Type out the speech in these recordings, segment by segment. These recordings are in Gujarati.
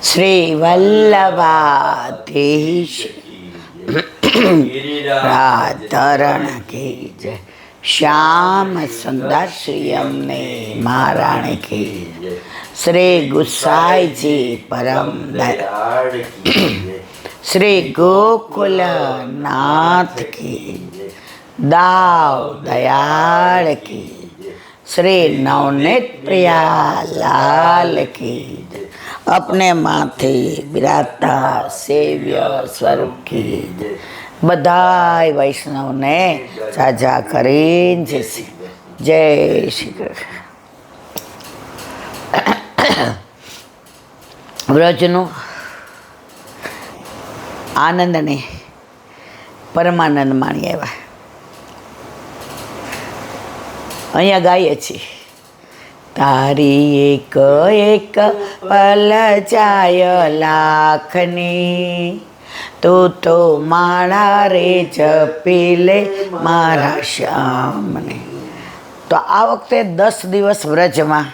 શ્રી વલ્લભાધીશ રાધરણ કી જય. શ્યામ સુંદર શ્રી અમને મહારાણ કી જય. શ્રી ગુસાઈજી પરમ દયાળ શ્રી ગોકુલનાથ કી જય. દાવ દયાળ કી જય. શ્રી નવनीत प्रिया लाल की जय. अपने माथे बिराजता सेव्य स्वरूप की जय. बधाई वैष्णव ने साझा કરીને જય શ્રી કૃષ્ણ. વ્રજનો આનંદને પરમાનંદ માણી આવ્યા. અહીંયા ગાઈએ છીએ, તારી એક એક પલ જાય લાખની, તું તો માળા રે જપી લે મારા શ્યામને. તો આ વખતે 10 દિવસ વ્રજમાં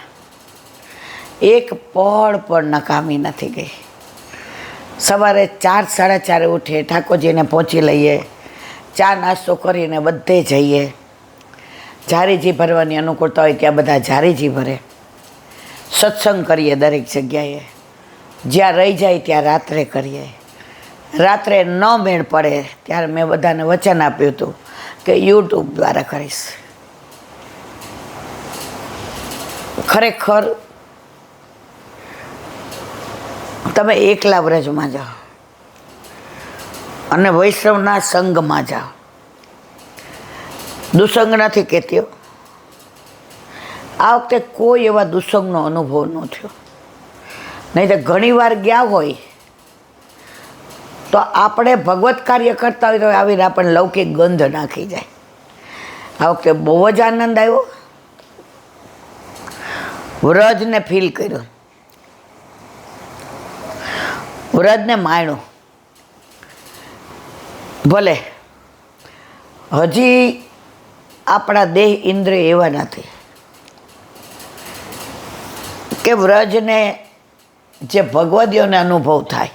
એક પળ પણ નકામી નથી ગઈ. સવારે 4 સાડા 4 ઉઠીએ, ઠાકોરજીને પહોંચી લઈએ, ચા નાસ્તો કરીને બધે જઈએ. ઝારીજી ભરવાની અનુકૂળતા હોય ત્યાં બધા ઝારીજી ભરે. સત્સંગ કરીએ દરેક જગ્યાએ, જ્યાં રહી જાય ત્યાં રાત્રે કરીએ. રાત્રે ન મેળ પડે ત્યારે મેં બધાને વચન આપ્યું હતું કે યુટ્યુબ દ્વારા કરીશ. ખરેખર તમે એકલા વ્રજમાં જાઓ અને વૈષ્ણવના સંઘમાં જાઓ. દુસંગ નથી કહેતી. આ વખતે કોઈ એવા દુસંગનો અનુભવ ન થયો. નહીં તો ઘણીવાર ગયા હોય તો આપણે ભગવત કાર્ય કરતા હોય તો આવીને આપણને લૌકિક ગંધ નાખી જાય. આ વખતે બહુ જ આનંદ આવ્યો. વ્રજને ફીલ કર્યું, વ્રજને માણ્યું. ભલે હજી આપણા દેહ ઇન્દ્રિય એવા નથી કે વ્રજને જે ભગવદીઓને અનુભવ થાય,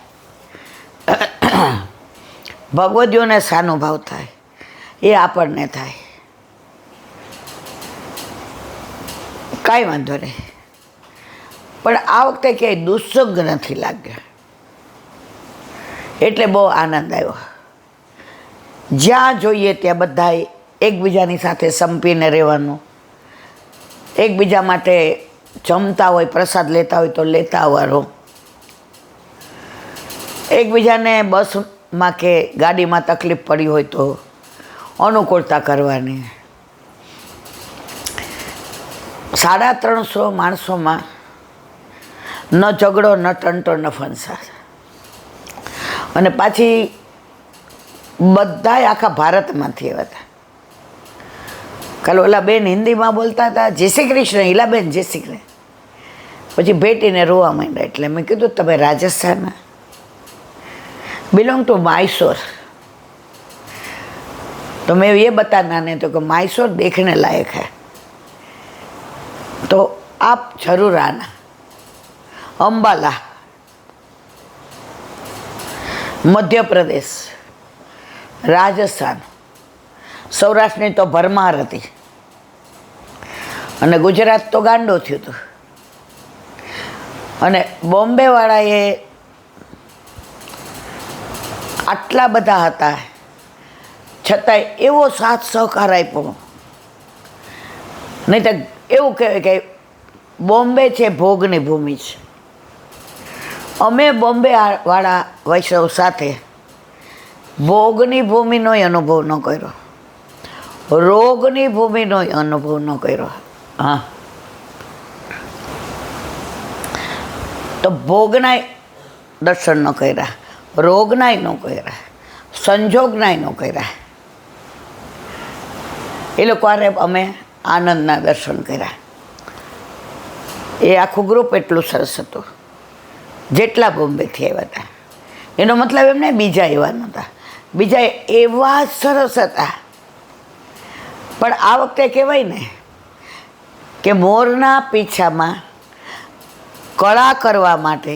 ભગવદીઓને સાનુભાવ થાય, એ આપણને થાય. કાંઈ વાંધો નહીં, પણ આ વખતે ક્યાંય દુસ્સંગ નથી લાગ્યો, એટલે બહુ આનંદ આવ્યો. જ્યાં જોઈએ ત્યાં બધાએ એકબીજાની સાથે સંપીને રહેવાનું. એકબીજા માટે જમતા હોય, પ્રસાદ લેતા હોય તો લેતા આવવાનો. એકબીજાને બસમાં કે ગાડીમાં તકલીફ પડી હોય તો અનુકૂળતા કરવાની. 350 માણસોમાં ન ઝઘડો, ન ટંટો, ન ફંસાર. અને પાછી બધાય આખા ભારતમાંથી આવ્યા હતા. કાલે ઓલા બેન હિન્દીમાં બોલતા હતા, જય શ્રી કૃષ્ણ હીલાબેન, જય શ્રી કૃષ્ણ. પછી ભેટીને રોવા માંડ્યા. એટલે મેં કીધું તમે રાજસ્થાનના, બિલોંગ ટુ मैसूर. तो मैं ये बताना नहीं तो कि मैसूर देखने लायक है, तो आप जरूर आना. अंबाला मध्य प्रदेश, રાજસ્થાન, સૌરાષ્ટ્રની તો ભરમાર હતી અને ગુજરાત તો ગાંડો થયું હતું. અને બોમ્બેવાળાએ આટલા બધા હતા છતાંય એવો સાથ સહકાર આપ્યો. નહીં તો એવું કહેવાય કે બોમ્બે છે ભોગની ભૂમિ છે. અમે બોમ્બેવાળા વૈષ્ણવ સાથે ભોગની ભૂમિનો અનુભવ ન કર્યો, રોગની ભૂમિનો અનુભવ ન કર્યો. હા, તો ભોગનાય દર્શન ન કર્યા, રોગનાય ન કર્યા, સંજોગનાય ન કર્યા. એ લોકો આરે અમે આનંદના દર્શન કર્યા. એ આખું ગ્રુપ એટલું સરસ હતું જેટલા બોમ્બેથી આવ્યા હતા. એનો મતલબ એમને બીજા એવા નહોતા, બીજા એવા સરસ હતા. પણ આ વખતે કહેવાય ને કે મોરના પીછામાં કળા કરવા માટે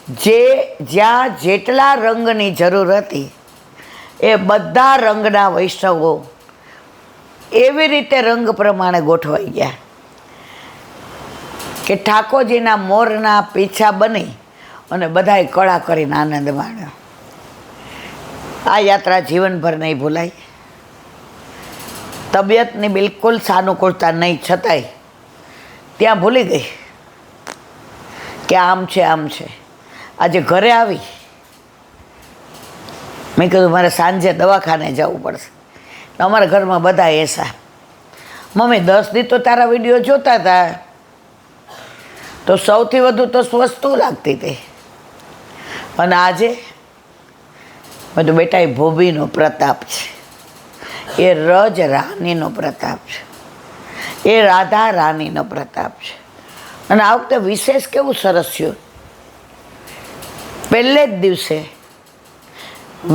જ્યાં જેટલા રંગની જરૂર હતી એ બધા રંગના વૈષ્ણવો એવી રીતે રંગ પ્રમાણે ગોઠવાઈ ગયા કે ઠાકોરજીના મોરના પીછા બની અને બધાએ કળા કરીને આનંદ માણ્યો. આ યાત્રા જીવનભર નહીં ભૂલાય. તબિયતની બિલકુલ સાનુકૂળતા નહીં છતાંય ત્યાં ભૂલી ગઈ કે આમ છે આમ છે. આજે ઘરે આવી મેં કીધું મારે સાંજે દવાખાને જવું પડશે. અમારા ઘરમાં બધા એસા, મમ્મી 10 દી તો તારા વિડીયો જોતા હતા તો સૌથી વધુ તો વસ્તુ લાગતી હતી, અને આજે મેં તો બેટા એ ભોબીનો પ્રતાપ છે, એ રજ રાણીનો પ્રતાપ છે, એ રાધા રાણીનો પ્રતાપ છે. અને આ વખતે વિશેષ કેવું સરસ થયું, પહેલે જ દિવસે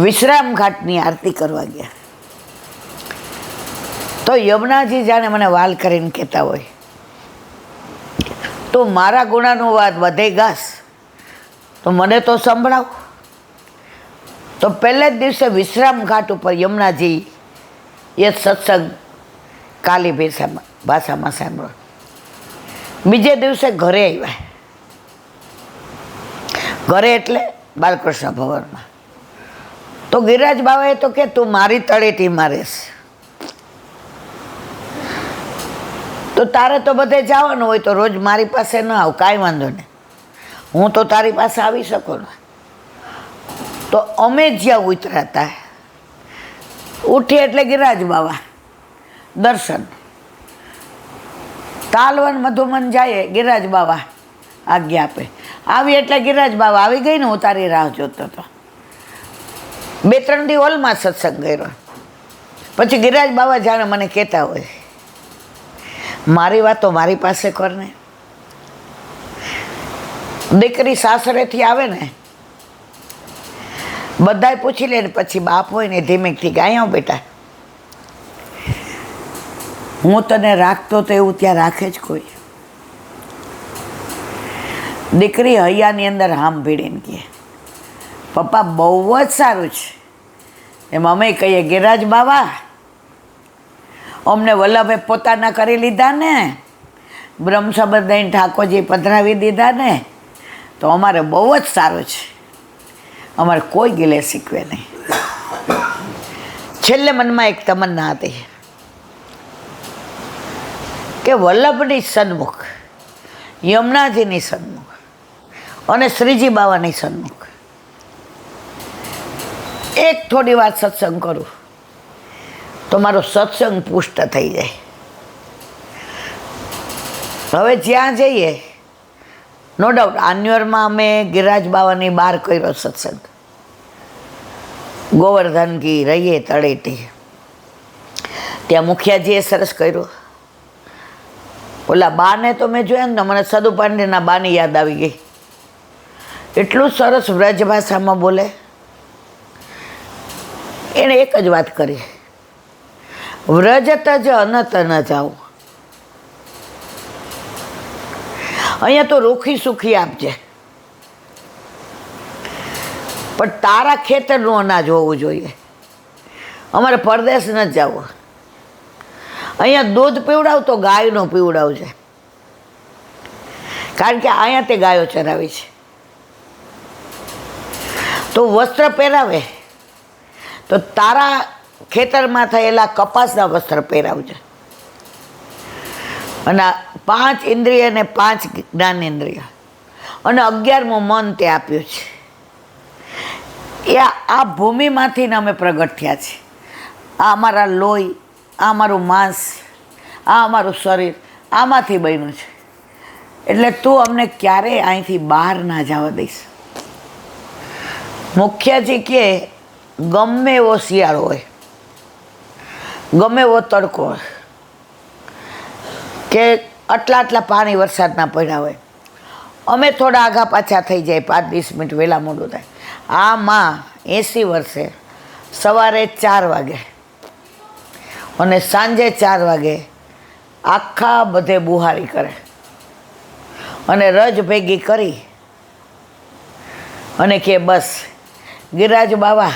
વિશ્રામ ઘાટની આરતી કરવા ગયા તો યમુનાજી જાણે મને વાલ કરીને કહેતા હોય, તો મારા ગુણાનો વાત વધે ગાસ તો મને તો સંભળાવ. તો પહેલે જ દિવસે વિશ્રામ ઘાટ ઉપર યમુનાજી એ સત્સંગ કાલી ભાષામાં સાંભળો. બીજે દિવસે ઘરે આવ્યા, ઘરે એટલે બાલકૃષ્ણ ભવનમાં. તો ગિરિરાજ બાવાએ તો કે તું મારી તળેટીમાં રહેશ, તો તારે તો બધે જવાનું હોય તો રોજ મારી પાસે ન આવ, કાંઈ વાંધો નહીં, હું તો તારી પાસે આવી શકું ને. તો અમે જ્યાં ઉતરાતા ઉઠી એટલે ગિરિરાજ બાવા દર્શન, તાલવન મધુમન જાય ગિરિરાજ બાવા આજ્ઞા આપે, આવી એટલે ગિરિરાજ બાવા આવી ગઈ ને હું તારી રાહ જોતો હતો. 2-3 દી હોલમાં સત્સંગ કર્યો. પછી ગિરિરાજ બાવા જાણે મને કહેતા હોય, મારી વાતો મારી પાસે કરને. દીકરી સાસરેથી આવે ને બધાય પૂછી લે ને પછી બાપ હોય ને ધીમેકથી કે અહીંયા બેટા હું તને રાખતો તો એવું ત્યાં રાખે જ કોઈ. દીકરી હૈયાની અંદર હામ ભીડીને કહે પપ્પા બહુ જ સારું છે. એમ અમે કહીએ ગિરિરાજ બાવા અમને વલ્લભે પોતાના કરી લીધા ને, બ્રહ્મ શબ્દ દઈને ઠાકોરજી પધરાવી દીધા ને, તો અમારે બહુ જ સારું છે, અમારે કોઈ ગિલે શીખવે નહીં. છેલ્લે મનમાં એક તમન્ના હતી કે વલ્લભની સન્મુખ, યમુનાજીની સન્મુખ અને શ્રીજી બાવાની સન્મુખ એક થોડી વાર સત્સંગ કરું તો મારો સત્સંગ પુષ્ટ થઈ જાય. હવે જ્યાં જઈએ નો ડાઉટ આન્યોરમાં અમે ગિરિરાજ બાવાની બહાર કર્યો સત્સંગ, ગોવર્ધન કી રહીએ તળેટી, ત્યાં મુખિયાજીએ સરસ કર્યો. ઓલા બાને તો મેં જોયા ને મને સદુ પાંડેના બાની યાદ આવી ગઈ, એટલું સરસ વ્રજ ભાષામાં બોલે. એણે એક જ વાત કરી, વ્રજ તજ અનત ન જાઓ. અહીંયા તો રૂખી સુખી આપજે પણ તારા ખેતરનું અનાજ હોવું જોઈએ. અમારે પરદેશ ન જવું, અહીંયા દૂધ પીવડાવ તો ગાયનું પીવડાવજે, કારણ કે અહીંયા તે ગાયો ચરાવી છે. તો વસ્ત્ર પહેરાવે તો તારા ખેતરમાં થયેલા કપાસના વસ્ત્ર પહેરાવજે. અને 5 ઇન્દ્રિય અને 5 જ્ઞાનેન્દ્રિય અને 11મું મન તે આપ્યું છે. એ આ ભૂમિમાંથી અમે પ્રગટ થયા છીએ. આ અમારા લોહી, આ અમારું માંસ, આ અમારું શરીર આમાંથી બન્યું છે. એટલે તું અમને ક્યારેય અહીંથી બહાર ના જવા દઈશ. મુખ્યજી કહે ગમે એવો શિયાળો હોય, ગમે એવો તડકો હોય, કે આટલા પાણી વરસાદના પડ્યા હોય, અમે થોડા આગા પાછા થઈ જાય, 5-10 મિનિટ વહેલા મોડું થાય. આ માં 80 વર્ષે સવારે 4 વાગે અને સાંજે 4 વાગે આખા બધે બુહારી કરે અને રજ ભેગી કરી અને કે બસ ગિરિરાજ બાવા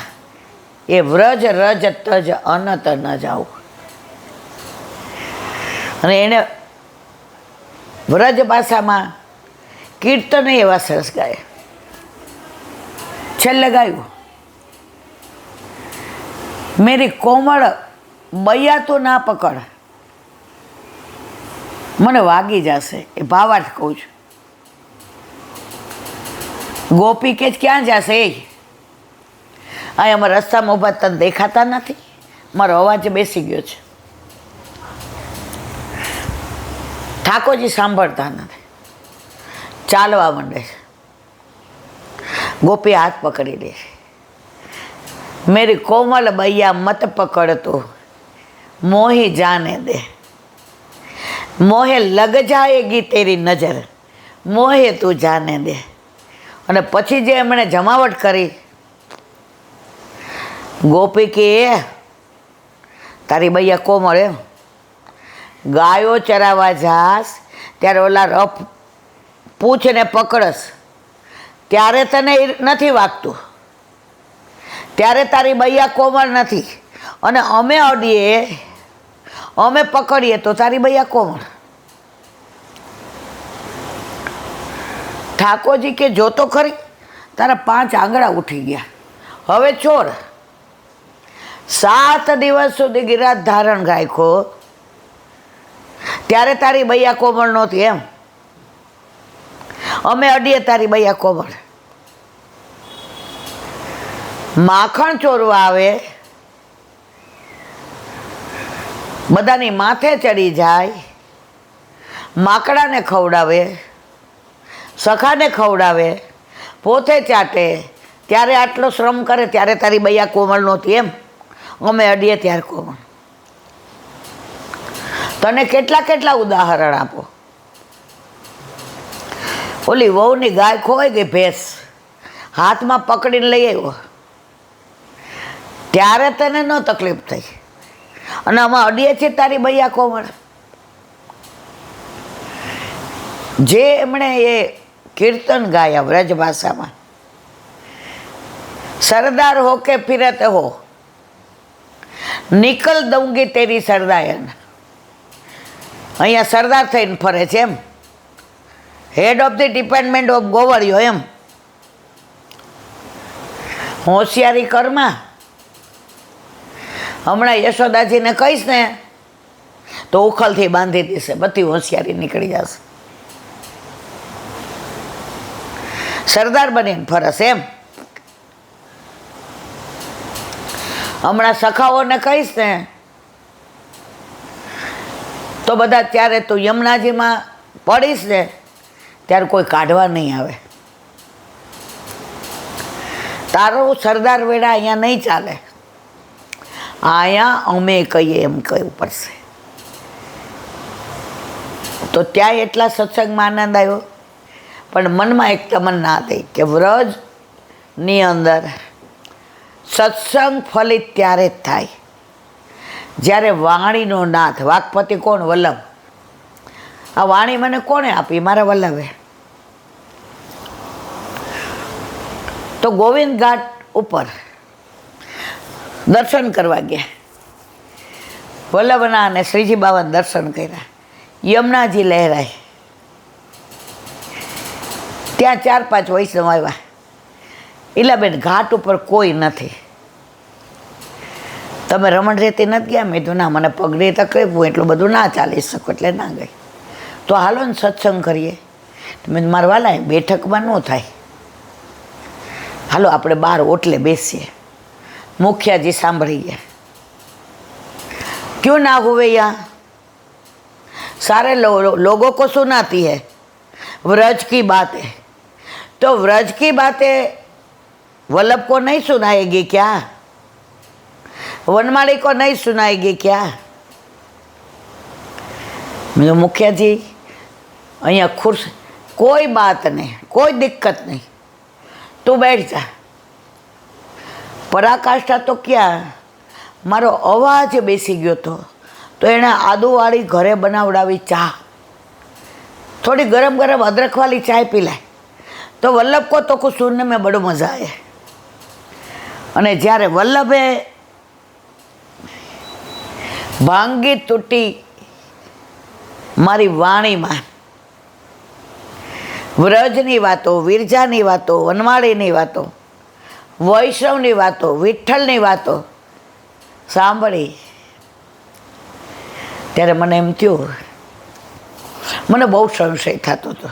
એ વ્રજ રજ તજ અનત ન જાઉં. અને એને વ્રજ ભાષામાં કીર્તન એવા સરસ ગાય. છેલ્લે ગાયું, મેરી કોમળ બૈયા તો ના પકડ, મને વાગી જશે. એ ભાવાર્થ કહું છું. ગોપી કે ક્યાં જશે? આ અમારા રસ્તામાં ઊભા તને દેખાતા નથી? મારો અવાજ બેસી ગયો છે. ઠાકોરજી સાંભળતા નથી, ચાલવા માંડે છે. ગોપી હાથ પકડી લે છે. મેરી કોમલ બૈયા મત પકડતો, મોહી જાને દે, મોહે લગ જાએગી તેરી નજર, મોહે તું જાને દે. અને પછી જે એમણે જમાવટ કરી, ગોપી કે તારી બૈયા કોમળ એમ, ગાયો ચરાવવા જાસ ત્યારે ઓલા રફ પૂછને પકડસ ત્યારે તને નથી વાગતું, ત્યારે તારી બૈયા કોમળ નથી. અને અમે અડીએ, અમે પકડીએ તો તારી બૈયા કોમળ. ઠાકોરજી કે જોતો ખરી, તારા 5 આંગળા ઉઠી ગયા. હવે છોડ. 7 દિવસ સુધી ગિરાજ ધારણ રાખ્યો ત્યારે તારી બૈયા કોમળ નહોતી એમ. અમે અડીએ તારી બૈયા કોમળ. માખણ ચોરવા આવે, બધાની માથે ચડી જાય, માકડાને ખવડાવે, સખાને ખવડાવે, પોતે ચાટે, ત્યારે આટલો શ્રમ કરે ત્યારે તારી બૈયા કોમળ નહોતી એમ. અમે અડીએ ત્યારે કોમળ. તને કેટલા કેટલા ઉદાહરણ આપો. ઓલી વહુની ગાય ખોવાઈ ગઈ, ભેંસ હાથમાં પકડીને લઈ આવ્યો ત્યારે તને ન તકલીફ થઈ, અને અમે અડીએ છીએ તારી બૈયા કોમળ. જે એમણે એ કીર્તન ગાયા વ્રજ ભાષામાં, સરદાર હો કે ફિરત હો, નિકલ દઉંગી તેરી સરદાયન. અહીંયા સરદાર થઈને ફરે છે એમ, head of the department of ગોવળિયો એમ. હોશિયારી કરમાં. હમણાં યશોદાજીને કહીશ ને તો ઉખલથી બાંધી દેશે, બધી હોશિયારી નીકળી જશે. સરદાર બનીને ફરસ એમ. હમણાં સખાઓને કહીશ ને તો બધા ત્યારે તું યમુનાજીમાં પડીશ ને ત્યારે કોઈ કાઢવા નહીં આવે. તારો સરદાર વેડા અહીંયા નહીં ચાલે. અહીંયા અમે કહીએ એમ કહેવું પડશે. તો ત્યાં એટલા સત્સંગમાં આનંદ આવ્યો, પણ મનમાં એક તમન્ના હતી કે વ્રજની અંદર સત્સંગ ફલિત ત્યારે જ થાય જ્યારે વાણીનો નાથ. વાકપતિ કોણ? વલ્લભ. આ વાણી મને કોણે આપી? મારા વલ્લભે. તો ગોવિંદ ઘાટ ઉપર દર્શન કરવા ગયા. વલ્લભના અને શ્રીજી બાબાના દર્શન કર્યા. યમુનાજી લહેરાય. ત્યાં 4-5 વૈષ્ણવ આવ્યા. ઈલાબેન ઘાટ ઉપર કોઈ નથી, તમે રમણ રેતી નથી ગયા? મેં તો ના, મને પગની તકલીફ હોય એટલું બધું ના ચાલી શકો એટલે ના ગઈ. તો હાલો ને સત્સંગ કરીએ. મેં મારા વાલા બેઠકમાં ન થાય, હાલો આપણે બહાર ઓટલે બેસીએ. મુખિયાજી સાંભળી ગયા. ક્यों ना हुए यहाँ, सारे लोगों को सुनाती है, व्रज की बातें. तो व्रज की बातें वल्लभ को नहीं सुनाएगी क्या? वनमाली को नहीं सुनाएगी क्या? मेरे मुखिया जी અહીંયા ખુશ, કોઈ બાત નહીં, કોઈ દિક્કત નહીં, તું બેઠ જા. પરાકાષ્ઠા તો ક્યાં, મારો અવાજ બેસી ગયો હતો તો એણે આદુવાળી ઘરે બનાવડાવી ચા, થોડી ગરમ ગરમ અદરકવાળી ચાય પી લાય. तो वल्लभ को तो कुछ सुनने में बड़ो मज़ा आए। અને જ્યારે વલ્લભે ભાંગી તૂટી મારી વાણીમાં વ્રજની વાતો, વિરજાની વાતો, વનમાળીની વાતો, વૈષ્ણવની વાતો, વિઠ્ઠલની વાતો સાંભળી ત્યારે મને એમ થયું, મને બહુ સંશય થતો હતો